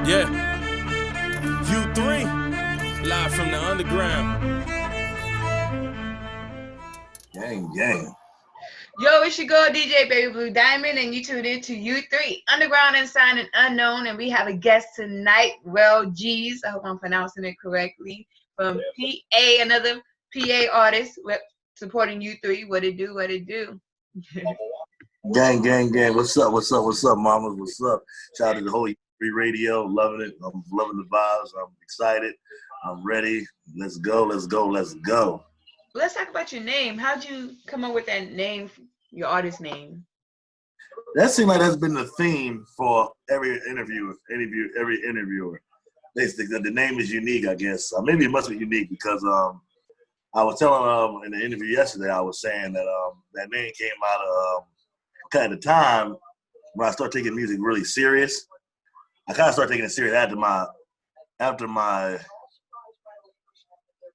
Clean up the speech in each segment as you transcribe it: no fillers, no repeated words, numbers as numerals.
Yeah, U3, live from the underground. Gang, gang. Yo, it's your girl DJ Baby Blue Diamond, and you tuned in to U3 Underground Inside and Unknown, and we have a guest tonight, Rellgeez. I hope I'm pronouncing it correctly. From PA, another PA artist supporting U3. What it do? What it do? Gang, gang, gang. What's up? What's up? What's up, mamas? What's up? Shout out to the whole free radio. Loving it. I'm loving the vibes. I'm excited. I'm ready. Let's go. Let's go. Let's go. Let's talk about your name. How'd you come up with that name, your artist name? That seems like that's been the theme for every every interviewer. The name is unique, I guess. Maybe it must be unique because I was telling in the interview yesterday, I was saying that that name came out of kind of the time when I started taking music really serious. I kind of started taking it serious after my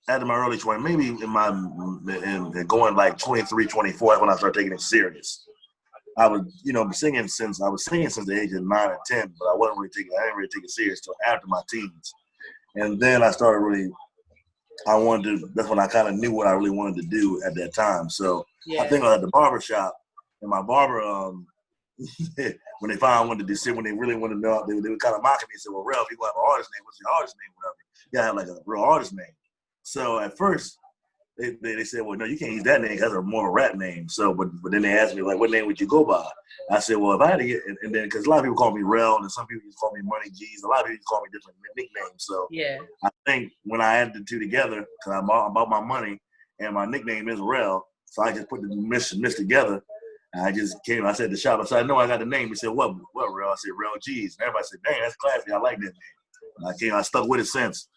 early 20s, maybe in going like 23, 24, that's when I started taking it serious. I was singing since the age of 9 or 10, but I didn't really take it serious till after my teens. And then I started that's when I kind of knew what I really wanted to do at that time. So Yeah. I think I was at the barber shop, and my barber, when they finally wanted to do, when they really wanted to know, they were kind of mocking me and said, well, Rel, if you have an artist name, what's your artist name, whatever? You gotta have like a real artist name. So at first, they said, well, no, you can't use that name. That's more of a rap name. So, but then they asked me, like, what name would you go by? I said, well, if I had to get, and then, because a lot of people call me Rel, and some people just call me Money G's. A lot of people call me different nicknames. So Yeah. I think when I added the two together, because I'm about my money, and my nickname is Rel, so I just put the miss together. And I just came, I said to the shop, I said, I know I got the name. He said, what, Rel? I said, Rellgeez. And everybody said, dang, that's classy. I like that name. And I stuck with it since.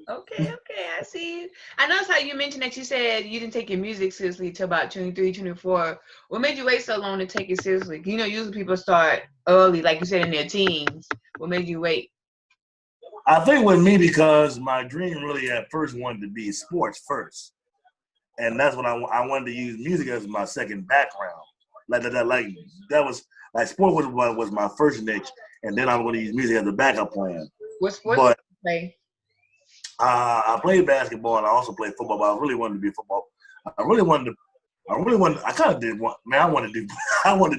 Okay, I see you. I noticed how you mentioned that you said you didn't take your music seriously till about 23, 24. What made you wait so long to take it seriously? You know, usually people start early, like you said, in their teens. What made you wait? I think with me, because my dream really at first wanted to be sports first. And that's when I wanted to use music as my second background. That was like sport was my first niche, and then I was going to use music as a backup plan. What sports But did you play? I played basketball and I also played football, but I really wanted to be football. I kind of did want, man, I wanted to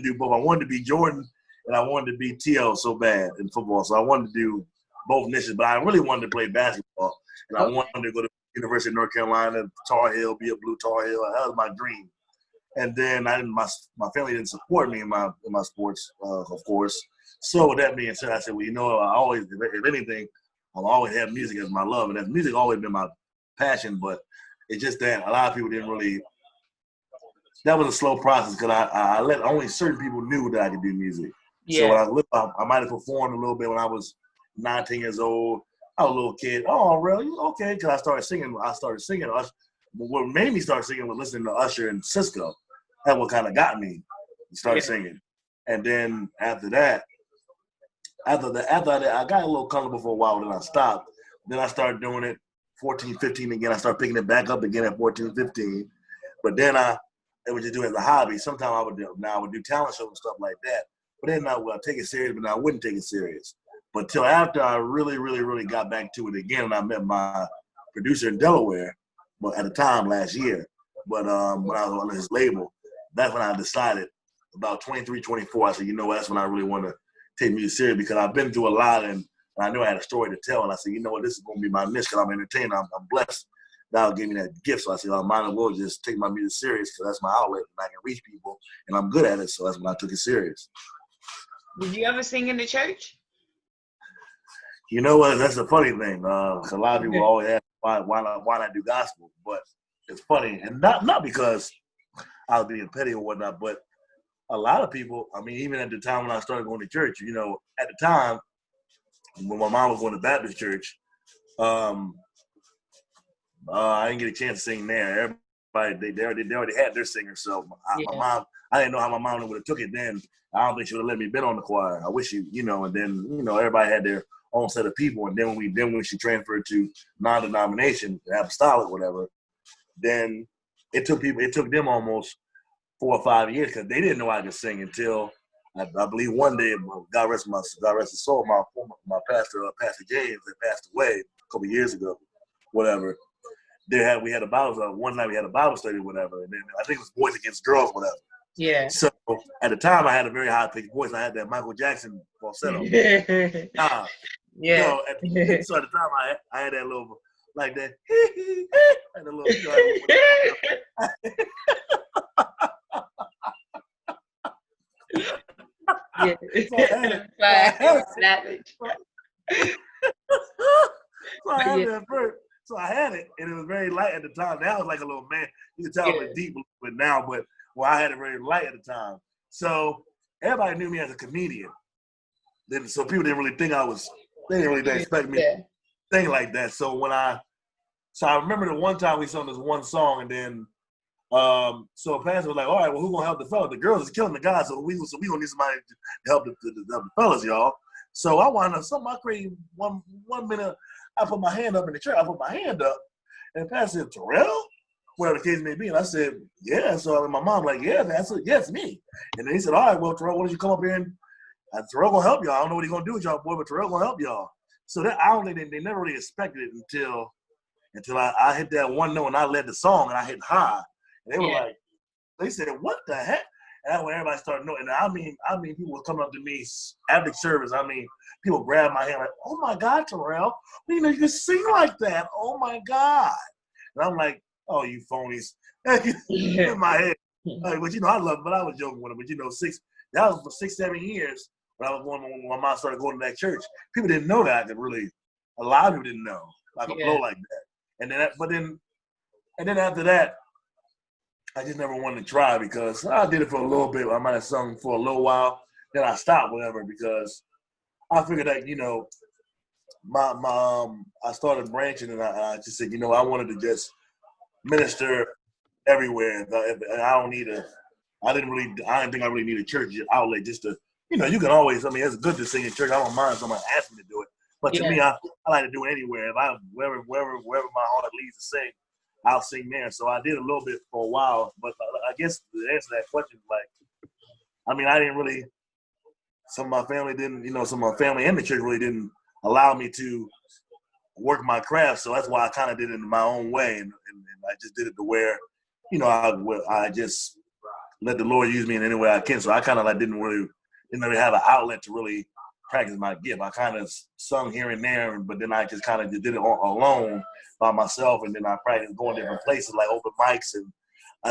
do both. I wanted to be Jordan and I wanted to be T.O. so bad in football. So I wanted to do both niches, but I really wanted to play basketball. And I wanted to go to University of North Carolina, Tar Heel, be a Blue Tar Heel. That was my dream. And then my family didn't support me in my sports, of course. So with that being said, I said, well, I always, if anything, I'll always have music as my love, and music always been my passion. But it's just that a lot of people didn't really. That was a slow process because I let only certain people knew that I could do music. Yeah. So when I might have performed a little bit when I was 19 years old. I was a little kid. Oh, really? Okay. Because I started singing. What made me start singing was listening to Usher and Cisco. That's what kind of got me to start singing. And then after that, I got a little comfortable for a while, then I stopped. Then I started doing it 14, 15 again. I started picking it back up again at 14, 15. But then it was just do it as a hobby. Sometimes I would do talent shows and stuff like that. But then I would take it serious, but I wouldn't take it serious. But till after I really, really, really got back to it again, and I met my producer in Delaware, but at the time last year. But when I was on his label, that's when I decided about 23, 24. I said, that's when I really want to take music serious because I've been through a lot and I knew I had a story to tell. And I said, this is going to be my niche because I'm entertainer. I'm blessed. God gave me that gift. So I said, I might as well just take my music serious because that's my outlet and I can reach people and I'm good at it. So that's when I took it serious. Did you ever sing in the church? You know what? That's the funny thing. A lot of people always ask why not do gospel, but it's funny, and not because I was being petty or whatnot, but a lot of people. I mean, even at the time when I started going to church, at the time when my mom was going to Baptist church, I didn't get a chance to sing there. Everybody they already had their singer, so my mom. I didn't know how my mom would have took it then. I don't think she would have let me been on the choir. I wish and then everybody had their own set of people, and then when she transferred to non-denomination, apostolic, whatever, then it took them almost 4 or 5 years because they didn't know I could sing until I believe one day, God rest his soul, my pastor, Pastor James, that passed away a couple years ago, whatever. We had a Bible one night. We had a Bible study, whatever, and then I think it was Boys Against Girls, whatever. Yeah. So at the time, I had a very high pitched voice. I had that Michael Jackson falsetto. Yeah. So at the time, I had that little like that, and a little. So I had it, and it was very light at the time. Now it's like a little man. You can tell it was deep, but now, I had it very light at the time. So everybody knew me as a comedian. So people didn't really think they didn't really expect me to think like that. So I remember the one time we sung this one song, and then so Pastor was like, all right, well, who's gonna help the fellas? The girls is killing the guys, so we gonna need somebody to help the fellas, y'all. So I wound up something I created one minute. I put my hand up in the chair. I put my hand up, and Pastor said, Terrell? Whatever the case may be. And I said, yeah. So my mom like, yeah, man. I said, yes, me. And then he said, all right, well, Terrell, why don't you come up here and Terrell gonna help y'all. I don't know what he's gonna do with y'all, boy, but Terrell gonna help y'all. So that I don't think they never really expected it until I hit that one note and I led the song and I hit high. And they were like, they said, what the heck? And that's when everybody started knowing. And I mean, people were coming up to me after service. I mean, people grabbed my hand like, oh my God, Terrell, you know, you can sing like that. Oh my God. And I'm like, oh, you phonies. In my head. Like, but I love it, but I was joking with it. But that was for 6-7 years when when my mom started going to that church. People didn't know that I could really, a lot of people didn't know I could blow like that. And then after that, I just never wanted to try because I did it for a little bit. I might have sung for a little while. Then I stopped, whatever, because I figured that, I started branching and I just said, I wanted to just minister everywhere. And I didn't think I really need a church outlet just to, you can always, it's good to sing in church. I don't mind someone asking me to do it. But to me, I like to do it anywhere. If wherever my heart leads to sing, I'll sing there. So I did a little bit for a while. But I guess the answer to that question is I didn't really, some of my family and the church really didn't allow me to work my craft. So that's why I kind of did it in my own way. And I just did it to where, I just let the Lord use me in any way I can. So I kind of didn't really have an outlet to really practice my gift. I kind of sung here and there, but then I just kind of did it alone by myself. And then I practiced going to different places like open mics. And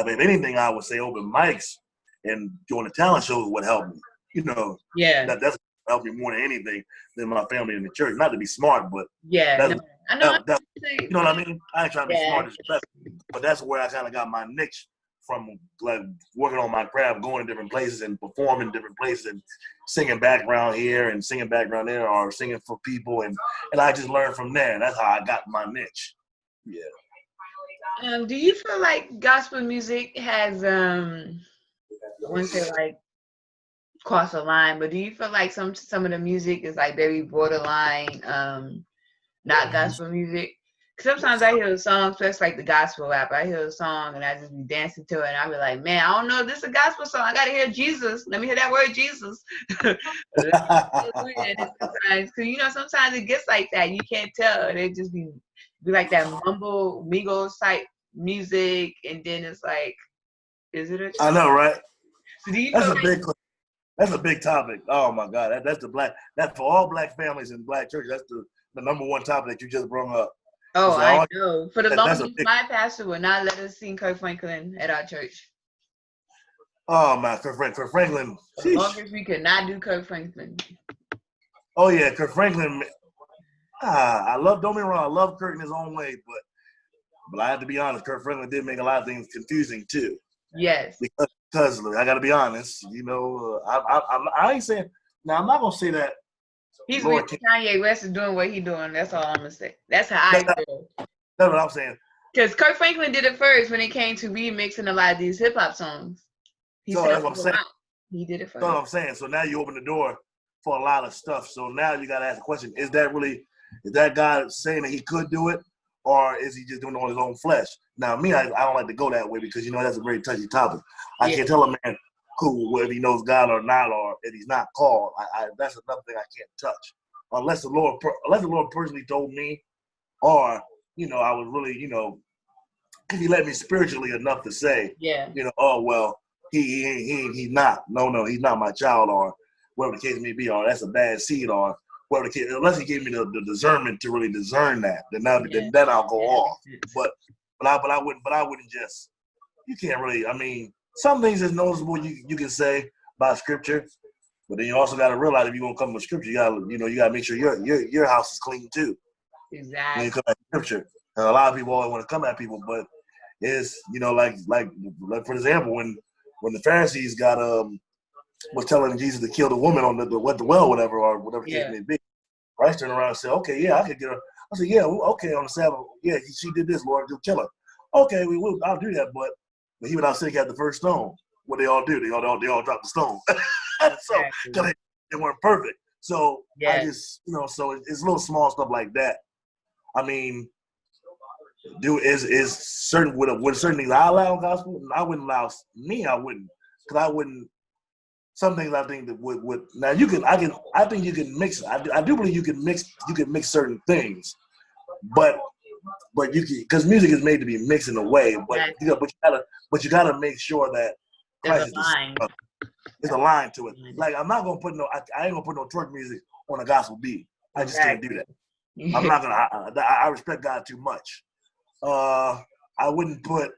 if anything, I would say open mics and doing the talent shows would help me. That's helped me more than anything than my family in the church. Not to be smart, but I know. You know what I mean? I ain't trying to be smart, but that's where I kind of got my niche from, working on my craft, going to different places and performing in different places and singing background here and singing background there or singing for people. And I just learned from there. That's how I got my niche. Yeah. Do you feel like gospel music has, I wouldn't say cross a line, but do you feel like some of the music is very borderline, not gospel music? Because sometimes I hear a song, especially the gospel rap, I hear a song and I just be dancing to it and I be like, man, I don't know if this is a gospel song. I gotta hear Jesus. Let me hear that word Jesus. Because sometimes it gets like that. You can't tell. It just be like that mumble Migos type music, and then it's like, is it a church? I know, right? So do you That's a big topic. Oh my God, that's for all black families and black churches. That's the number one topic that you just brought up. Oh, so I know. For the longest, my pastor would not let us sing Kirk Franklin at our church. Oh man, Kirk Franklin. For the longest, we could not do Kirk Franklin. Oh yeah, Kirk Franklin. Don't get me wrong, I love Kirk in his own way, but I have to be honest, Kirk Franklin did make a lot of things confusing too. Yes. Because I got to be honest, I ain't saying. Now I'm not gonna say that. He's with Kanye West is doing what he's doing. That's all I'm gonna say. That's how I feel. That's what I'm saying. Because Kirk Franklin did it first when it came to remixing a lot of these hip hop songs. That's what I'm saying. He did it first. That's what I'm saying. So now you open the door for a lot of stuff. So now you got to ask the question: is that God saying that he could do it, or is he just doing it on his own flesh? Now, me, I don't like to go that way because that's a very touchy topic. I can't tell a man, cool. Whether he knows God or not, or if he's not called, that's another thing I can't touch. Unless the Lord personally told me, or I was really, if he let me spiritually enough to say, oh well, he's not. No, he's not my child, or whatever the case may be, or that's a bad seed, or whatever the case. Unless he gave me the discernment to really discern that, then I'll go off. But I wouldn't just. You can't really. I mean, some things is noticeable you can say about scripture, but then you also got to realize if you're gonna come with scripture, you gotta make sure your house is clean too. Exactly. When you come at scripture, and a lot of people always want to come at people, but it's like for example when the Pharisees was telling Jesus to kill the woman on the well, whatever the case may be. Christ turned around and said, "Okay, yeah, I could get her." I said, "Yeah, okay, on the Sabbath, yeah, she did this, Lord, you'll kill her." Okay, I'll do that, but he without sinning had the first stone. What they all do? They all dropped the stone. So because they weren't perfect. So I just so it's little small stuff like that. I mean, is certain with certain things I allow gospel. I wouldn't allow me. I wouldn't, because I wouldn't. Some things I think that would now I think you can mix. I do believe you can mix certain things, but you can, because music is made to be mixed in a way. But you gotta make sure that Christ is a line to it. Like I'm not gonna put I ain't gonna put no twerk music on a gospel beat. I just can't do that. I'm not gonna. I respect God too much. I wouldn't put.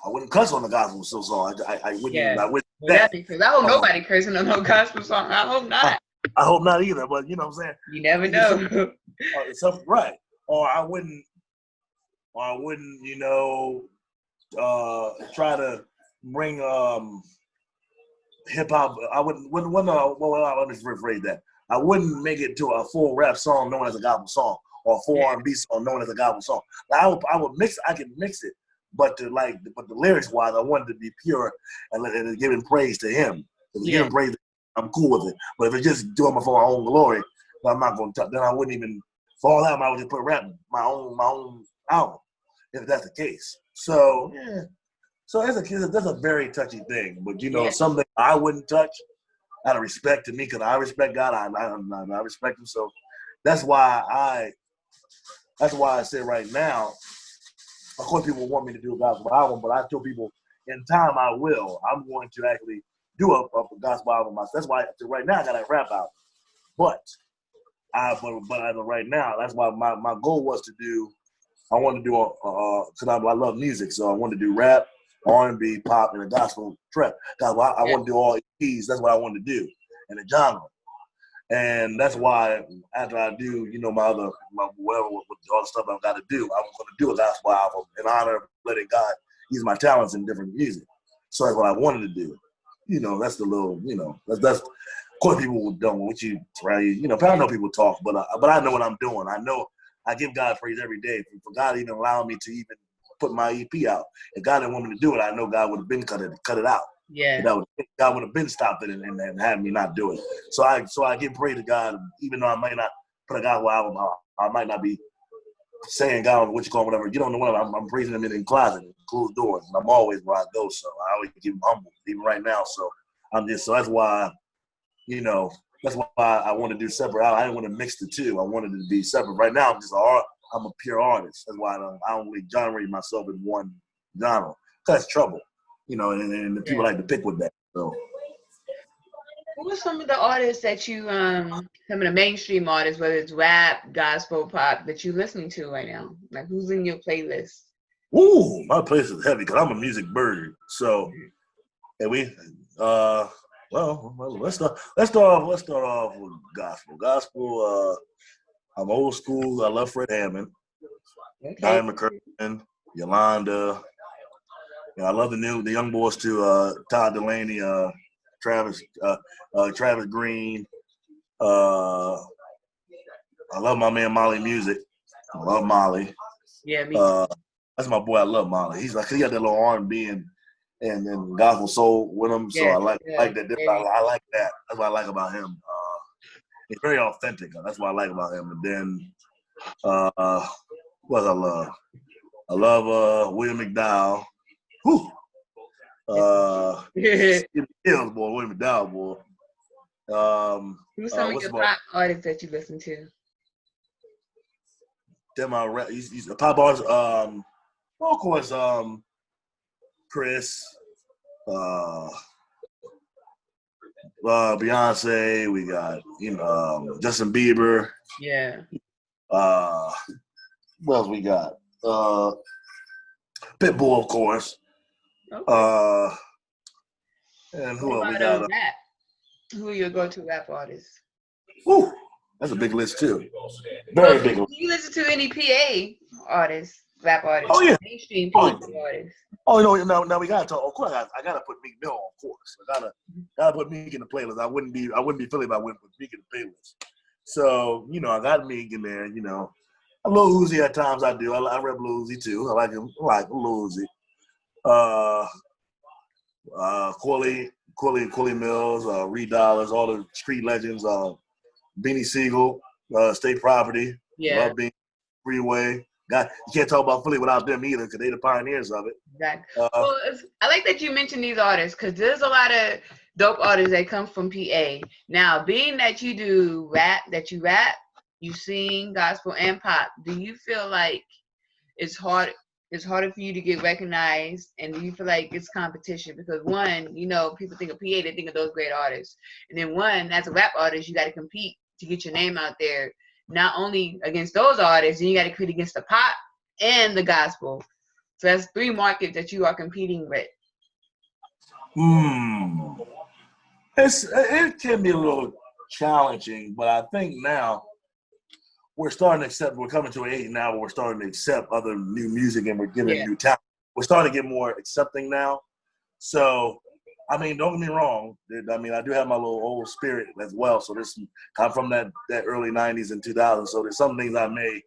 I wouldn't cuss on the gospel song. I wouldn't. Yeah. I wouldn't. Because I hope nobody cursing on no gospel song. I hope not. I hope not either. But you know what I'm saying. You never know. Something right. Or I wouldn't. Try to bring hip hop. I wouldn't. Let me rephrase that. I wouldn't make it to a full rap song known as a gospel song, or a full R&B song known as a gospel song. I would mix. I can mix it. But the lyrics wise, I wanted to be pure and giving praise to him. If it's giving praise, I'm cool with it. But if it's just doing it for my own glory, I'm not going to. Then I wouldn't even fall out. I would just put rap my own album, if that's the case. So so that's a very touchy thing. But something I wouldn't touch out of respect to me, because I respect God. I respect him. So that's why I say right now. Of course, people want me to do a gospel album, but I tell people in time I will. I'm going to actually do a gospel album myself. That's why right now I got a rap album. But as of right now, that's why my goal was to do. I want to do because I love music, so I want to do rap, R&B, pop, and a gospel track. I want to do all EPs. That's what I want to do in the genre. And that's why after I do, whatever with all the stuff I've got to do, I'm going to do a gospel album in honor of letting God use my talents in different music. So that's what I wanted to do. That's the little, that's of course people don't want you, right? I know people talk, but I know what I'm doing. I know I give God praise every day for God even allowing me to even put my EP out. If God didn't want me to do it, I know God would have been cut it out. Yeah. God would have been stopped it and had me not do it. So I give praise to God, even though I might not put a gospel album out. I might not be saying God, what you call whatever. You don't know what I'm praising him in the closet, closed doors, and I'm always where I go. So I always keep him humble, even right now. So that's why, that's why I want to do separate. I didn't want to mix the two. I wanted it to be separate. Right now, I'm a pure artist. That's why I don't really genre myself in one genre. That's trouble. And the people like to pick with that. So, who are some of the artists that you, some of the mainstream artists, whether it's rap, gospel, pop, that you're listening to right now? Like, who's in your playlist? Ooh, my playlist is heavy because I'm a music bird. So, and let's start off with gospel. Gospel. I'm old school. I love Fred Hammond, Diane McCurtain, Yolanda. I love the young boys too. Todd Delaney, Travis Green. I love my man Molly Music. I love Molly. Yeah, me too. That's my boy. I love Molly. He got that little R&B and gospel soul with him. So I like that. I like that. That's what I like about him. He's very authentic. That's what I like about him. And then what I love. I love William McDowell. Whew. Hills, boy, William McDowell, boy. Who's some of What's your about pop artists that you listen to? them? He's a pop artist. Well, of course, Chris, Beyonce. We got Justin Bieber. Yeah. What else we got? Pitbull, of course. Okay. And who What else we about got? rap? Who are your go-to rap artists? Woo, that's a big list too. Very big Do list. you listen to any PA artists, rap artists? Oh yeah. Mainstream Oh, PA artists. Oh no! Now we gotta talk. Of course, I gotta put Meek Mill. Of course, I gotta put Meek in the playlist. I wouldn't be Philly if I wouldn't put Meek in the playlist. So I got Meek in there. A little Uzi at times. I do. I rap Lil Uzi too. I like him. I like Lil Uzi. Quilly Mills, Reed Dollars, all the street legends. Beanie Siegel, State Property. Yeah. Love Beanie, Freeway. You can't talk about Philly without them either, because they're the pioneers of it. Exactly. I like that you mentioned these artists, because there's a lot of dope artists that come from PA. Now, being that you do rap, you sing gospel and pop, do you feel like it's harder for you to get recognized, and do you feel like it's competition? Because one, people think of PA, they think of those great artists. And then one, as a rap artist, you got to compete to get your name out there. Not only against those artists, and you got to compete against the pop and the gospel. So that's 3 markets that you are competing with. It can be a little challenging, but I think now we're starting to accept. We're coming to an age now where we're starting to accept other new music, and we're getting new talent. We're starting to get more accepting now. So, don't get me wrong. I do have my little old spirit as well. So I'm from that early '90s and 2000s. So there's some things I made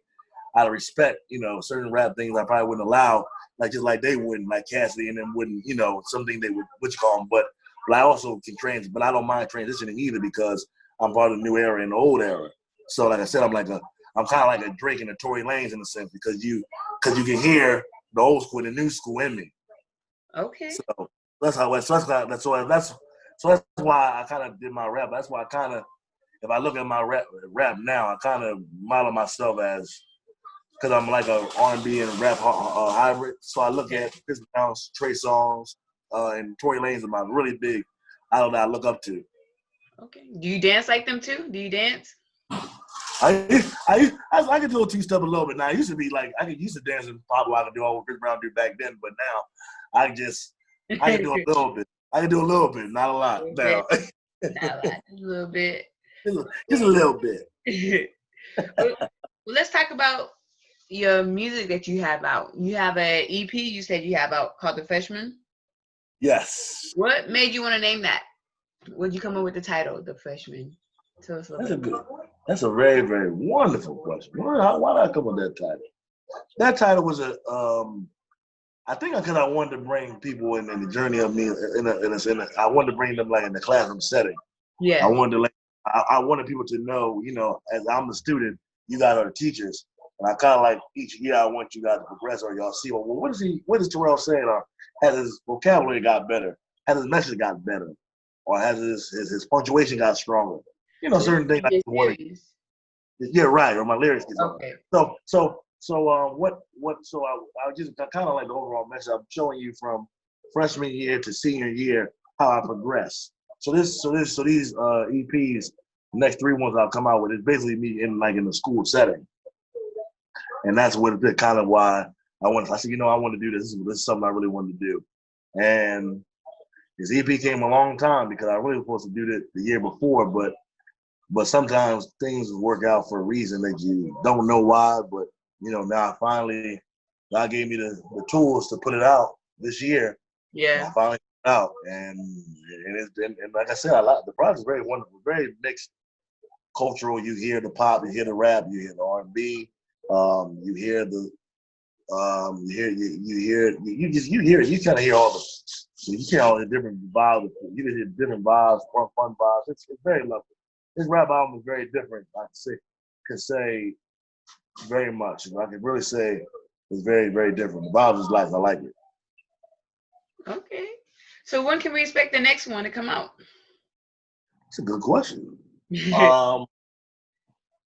out of respect. Certain rap things I probably wouldn't allow, just like they wouldn't, like Cassidy and them wouldn't. Something they would, but I also can but I don't mind transitioning either, because I'm part of the new era and the old era. So like I said, I'm kind of like a Drake and a Tory Lanez in a sense, because you can hear the old school and the new school in me. Okay. So that's why I kind of did my rap. That's why I kind of, if I look at my rap now, I kind of model myself as, because I'm like a R&B and rap hybrid. So I look at Chris Brown, Trey Songz, and Tory Lanez are my really big idol that I look up to. Okay. Do you dance like them too? Do you dance? I could do a two-step a little bit now. I used to be like, I used to dance and pop like I could do all what Chris Brown do back then, but now I can do a little bit. I can do a little bit, not a lot. Now. Not a lot, just a little bit. Just a little bit. Well, let's talk about your music that you have out. You have an EP you said you have out called The Freshman? Yes. What made you want to name that? What did you come up with the title, The Freshman? Tell us a little bit. That's a very, very wonderful question. Why did I come up with that title? That title was I think because I wanted to bring people in the journey of me I wanted to bring them like in the classroom setting. Yeah. I wanted people to know, as I'm the student, you guys are the teachers. And I kind of like each year I want you guys to progress, or y'all see, well, what is Terrell saying? Or has his vocabulary got better? Has his message got better? Or has his punctuation got stronger? Certain things I want to. Yeah, right. Or my lyrics get better. Okay. So I just kind of like the overall message. I'm showing you from freshman year to senior year how I progress. So these EPs, the next 3 ones I'll come out with, is basically me in the school setting, and that's what kind of why I said, I want to do this. This is something I really wanted to do, and this EP came a long time because I really was supposed to do it the year before, but sometimes things work out for a reason that you don't know why. But now finally, God gave me the tools to put it out this year. Yeah. I finally put it out, and like I said, the project is very wonderful, very mixed cultural. You hear the pop, you hear the rap, you hear the R&B, you hear the you hear you kind of hear all the different vibes. You hear different vibes, fun vibes. It's very lovely. This rap album is very different. I can say very much. I can really say it's very, very different. The vibes is I like it. Okay. So when can we expect the next one to come out? It's a good question. You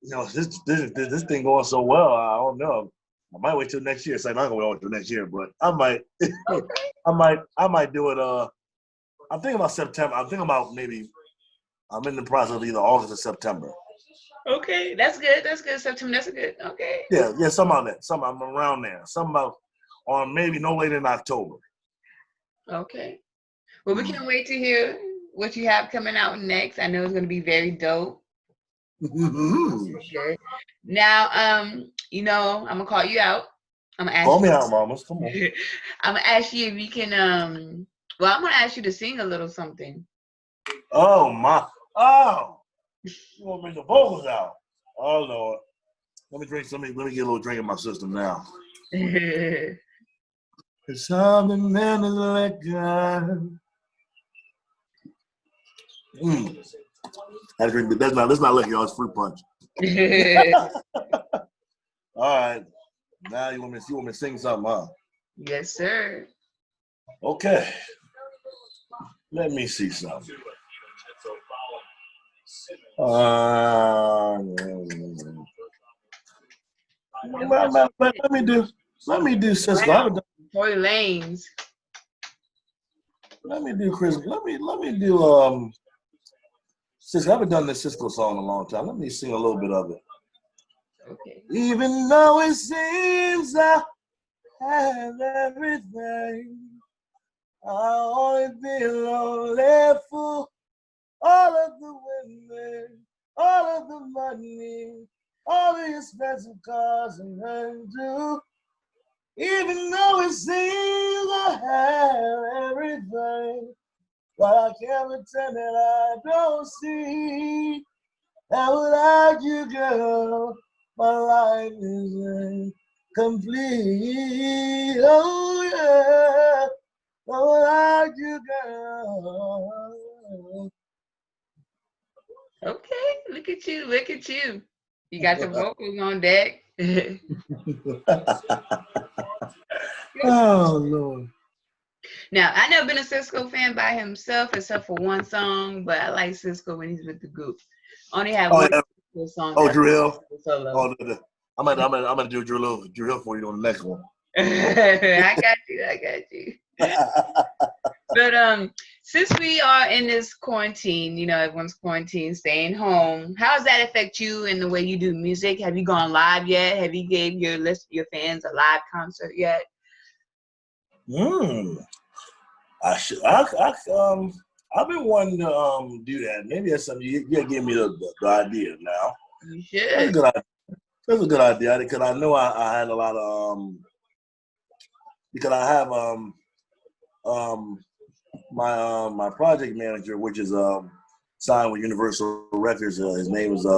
know, this thing going so well. I don't know. I might wait till next year. So I'm not gonna wait till next year, but I might. I might do it. I'm thinking about September. I'm thinking about maybe. I'm in the process of either August or September. Okay, that's good. That's good. September. That's good. Okay. Yeah, some on that. Some I'm around there. Some about on maybe no later than October. Okay. Well, we can't wait to hear what you have coming out next. I know it's going to be very dope. Okay. Now, you know, I'm gonna call you out. I'm gonna ask Call me you. out, mamas. Come on. I'm gonna ask you if you can. Well, I'm gonna ask you to sing a little something. Oh my. Oh. You want to bring the vocals out? Oh Lord. Let me drink. Let me get a little drink in my system now. Cause I'm the man of the liquor. I drink. That's not liquor, y'all. It's fruit punch. All right. Now you want me to sing something, huh? Yes, sir. Okay. Let me see something. Let me do Cisco. Wow. Tory Lanez. Let me do Chris. Let me do Cisco. I haven't done this Cisco song in a long time. Let me sing a little bit of it. Okay. Even though it seems I have everything, I always be lonely for all of the women, all of the money, all the expensive cars and run to. Even though it seems I have everything, but I can't pretend that I don't see. And without you, girl, my life is incomplete. Oh yeah, but without you, girl. Okay. Look at you. Look at you. You got the vocals on deck. Oh Lord. Now, I never been a Cisco fan by himself except for one song, but I like Cisco when he's with the group. Only have Oh one yeah. Cisco song. Oh, Drew Hill. Solo. Oh, I'm gonna do Drew Hill for you on the next one. I got you. But since we are in this quarantine, you know, everyone's quarantined, staying home. How does that affect you in the way you do music? Have you gone live yet? Have you gave your fans a live concert yet? I've been wanting to do that. Maybe that's something you give me the idea now. You That's a should. good idea. That's a good idea because I know I had a lot of because I have my project manager, which is signed with Universal Records. His name is he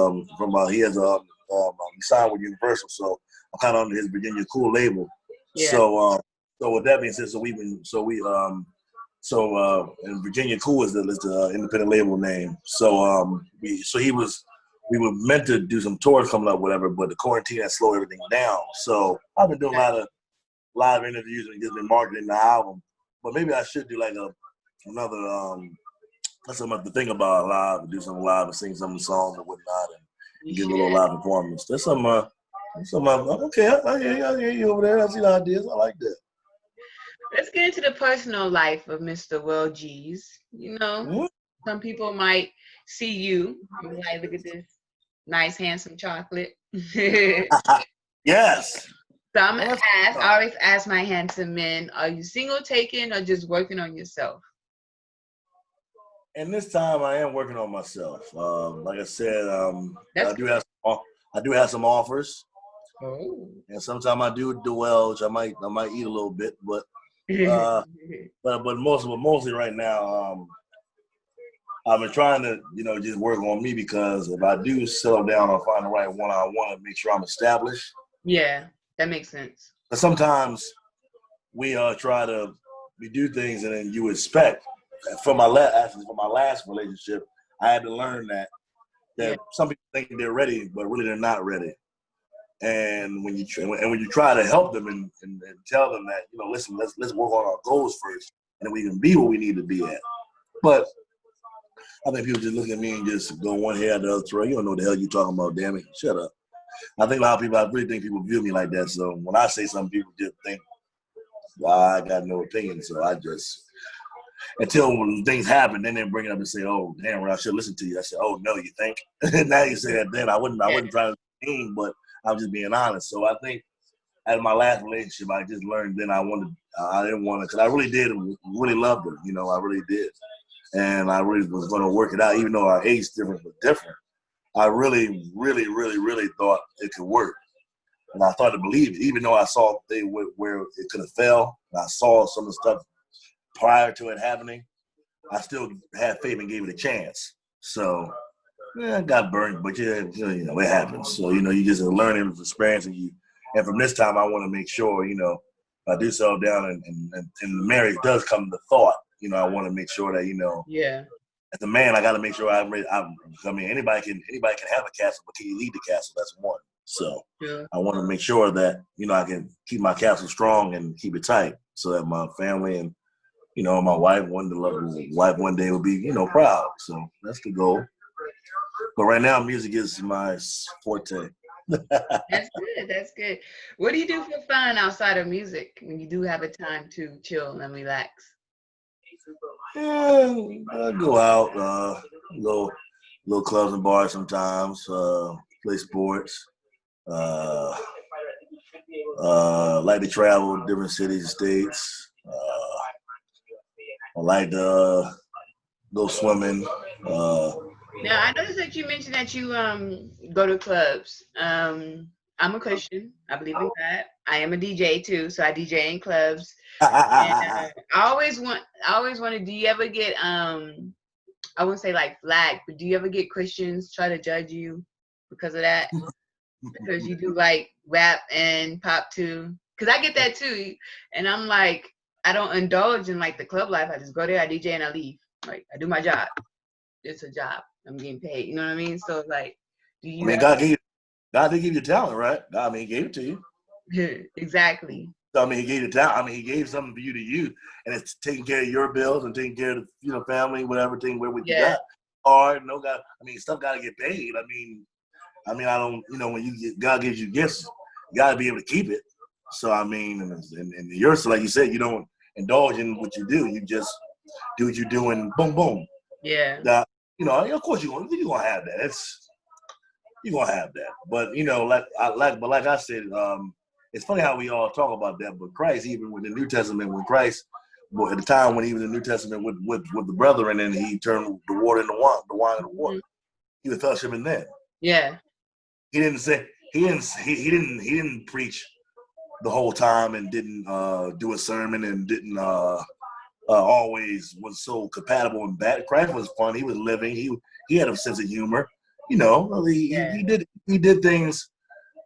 signed with Universal, so I'm kind of under his Virginia Cool label. Yeah. So with that being said, and Virginia Cool is the independent label name. So we were meant to do some tours coming up, whatever, but the quarantine has slowed everything down. So I've been doing a lot of live interviews and just been marketing the album. But maybe I should do like another that's something to think about live, and do something live and sing some of the songs and whatnot and give a little live performance. That's something okay, I hear you over there. I see the ideas. I like that. Let's get into the personal life of Mr. Rellgeez. You know, some people might see you and be like, look at this nice, handsome chocolate. Yes. So I'm gonna ask, I always ask my handsome men, are you single taken or just working on yourself? And this time I am working on myself. Like I said, I do have some offers. Oh. And sometimes I do indulge. I might eat a little bit, but mostly right now, I've been trying to, just work on me because if I do settle down or find the right one, I want to make sure I'm established. Yeah, that makes sense. But sometimes we do things and then you expect. For my last relationship, I had to learn that some people think they're ready, but really they're not ready. And when you try to help them and tell them that, listen, let's work on our goals first. then we can be where we need to be at. But I think people just look at me and just go one hair the other throat. You don't know what the hell you talking about, damn it. Shut up. I think a lot of people, I really think people view me like that. So when I say something, people just think, I got no opinion. So I just, until when things happen, then they bring it up and say, oh, damn, well, I should listen to you. I said, oh, no, you think? Now you say that then. I wouldn't try to be mean, but I'm just being honest. So I think at my last relationship, I just learned then I didn't want to, because I really did, really loved her. You know, I really did. And I really was going to work it out, even though our age difference was different. I really, really, really, really thought it could work. And I started to believe it, even though I saw where it could have fell. And I saw some of the stuff prior to it happening. I still had faith and gave it a chance. So, yeah, I got burned, but yeah, you know, it happens. So, you know, you just learning experience, and from this time, I want to make sure, you know, if I do settle down and marriage does come to thought, you know, I want to make sure that, you know, as a man, I got to make sure I mean, anybody can have a castle, but can you lead the castle? That's one. So I want to make sure that, you know, I can keep my castle strong and keep it tight so that my family and, you know, my wife one day will be, you know, proud. So that's the goal. But right now, music is my forte. That's good. That's good. What do you do for fun outside of music when you do have a time to chill and relax? Yeah, I go out, little clubs and bars sometimes, play sports, like to travel different cities and states. I like to go swimming. Now, I noticed that you mentioned that you go to clubs. I'm a Christian. I believe in God. I am a DJ too, so I DJ in clubs. And I always wanted. Do you ever get I wouldn't say like flagged, but do you ever get Christians try to judge you because of that? Because you do like rap and pop too? Because I get that too, and I'm like, I don't indulge in like the club life. I just go there, I DJ, and I leave. Like I do my job. It's a job. I'm getting paid. You know what I mean? So like, do you? I mean, God did give you talent, right? I mean, He gave it to you. Exactly. I mean, He gave you talent. I mean, He gave something for you to use, and it's taking care of your bills and taking care of the, you know, family, whatever thing where you got. Or no, God. I mean, stuff got to get paid. I mean, I don't. You know, when God gives you gifts, you got to be able to keep it. So I mean, and yours, like you said, you don't indulge in what you do. You just do what you do, and boom, boom. Yeah. You know, of course you're gonna have that. You're gonna have that. But you know, like I said, it's funny how we all talk about that. But Christ, even with the New Testament, when Christ, at the time when he was in the New Testament with the brethren, and he turned the water into wine, the wine into water, he was fellowshipping then. Yeah. He didn't preach the whole time and didn't do a sermon and didn't always was so compatible and bad. Christ was fun. He was living. He had a sense of humor. You know, he did things.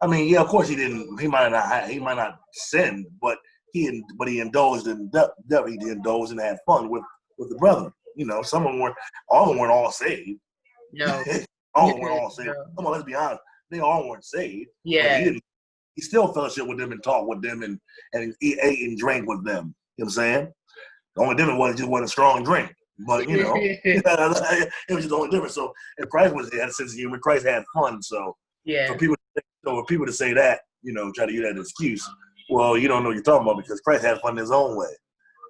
I mean, yeah, of course he didn't. He might not sin, but he indulged in definitely he indulged and had fun with the brethren. You know, all of them weren't all saved. No, all of them weren't all saved. Come on, let's be honest. They all weren't saved. Yeah. He still fellowship with them and talked with them and he ate and drank with them. You know what I'm saying? The only difference was it just wasn't a strong drink. But, you know, it was just the only difference. So if Christ had a sense of humor, Christ had fun. So for people to say that, you know, try to use that excuse, well, you don't know what you're talking about because Christ had fun in his own way.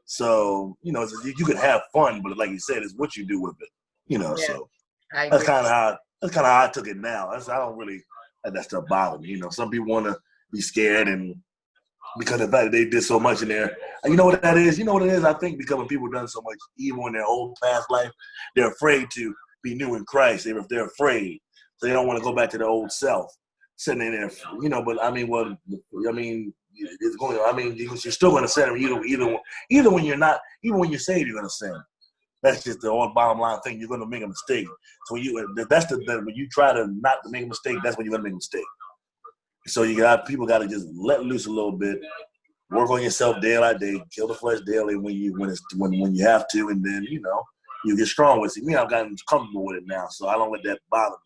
So, you know, you can have fun, but like you said, it's what you do with it. You know, so that's kind of how I took it now. I don't really let that stuff bother me. You know, some people want to be scared and because of the fact that they did so much in there. And you know what that is? You know what it is? I think because when people done so much evil in their old past life, they're afraid to be new in Christ. They're afraid. So they don't want to go back to their old self. Sitting in there, you know, but I mean, it's going. I mean, you're still going to sin. Either when you're not, even when you're saved, you're going to sin. That's just the old bottom line thing. You're going to make a mistake. So when you try to not to make a mistake, that's when you're going to make a mistake. So people got to just let loose a little bit, work on yourself day by day, kill the flesh daily when you have to, and then you know you get strong with it. Me, I've gotten comfortable with it now, so I don't let that bother me.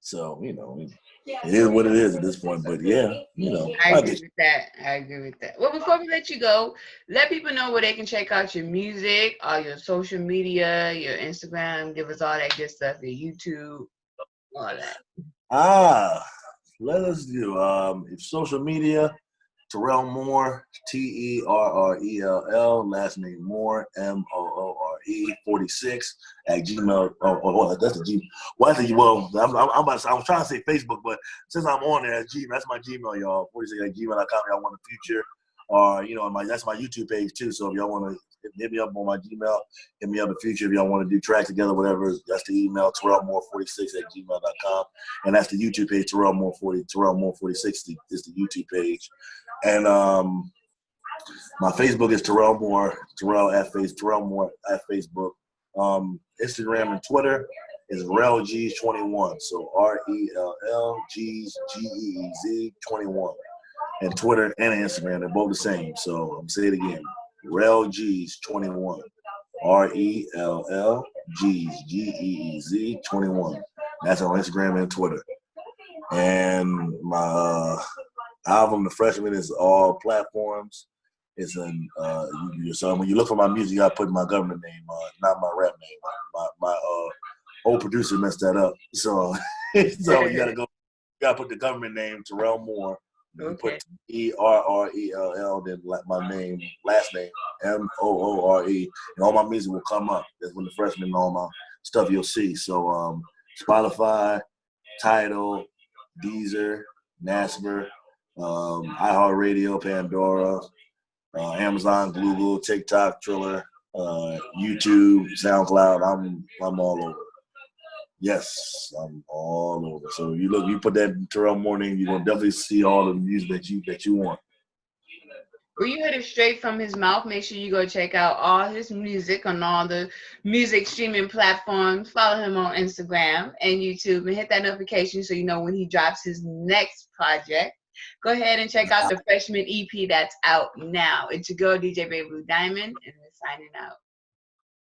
So, you know, it is what it is at this point. But yeah, you know, I agree with that. I agree with that. Well, before we let you go, let people know where they can check out your music, all your social media, your Instagram. Give us all that good stuff, your YouTube, all that. Let us do if social media. Terrell Moore, Terrell, last name Moore, Moore, 46 at Gmail. That's the Gmail. Well, I'm trying to say Facebook, but since I'm on there, that's my Gmail, y'all. 46 at gmail.com. Y'all want a future, or you know, that's my YouTube page too. So if y'all want to hit me up on my Gmail, hit me up in the future. If y'all want to do tracks together, whatever, that's the email, TerrellMoore46 at gmail.com. And that's the YouTube page, Terrell Moore 46 is the YouTube page. And my Facebook is Terrell Moore, Terrell Moore at Facebook. Instagram and Twitter is Rellgeez21. So RELLGEEZ 21. And Twitter and Instagram, they're both the same. So I'm saying it again. Rellgeez21. RELLGEEZ 21. That's on Instagram and Twitter. And my album, The Freshman, is all platforms. It's in so when you look for my music, I put my government name, not my rap name. My old producer messed that up. So you gotta put the government name, Terrell Moore. You put ERRELL, then my name, last name, MOORE, and all my music will come up. That's when The Freshman and all my stuff you'll see. So Spotify, Tidal, Deezer, Nasper, iHeartRadio, Pandora, Amazon, Google, TikTok, Triller, YouTube, SoundCloud. I'm all over. Yes, I'm all over. So you put that in Terrell Morning, you're gonna definitely see all the music that you want. Well, you heard it straight from his mouth. Make sure you go check out all his music on all the music streaming platforms. Follow him on Instagram and YouTube and hit that notification so you know when he drops his next project. Go ahead and check out the Freshman EP that's out now. It's your girl, DJ Baby Blue Diamond, and we're signing out.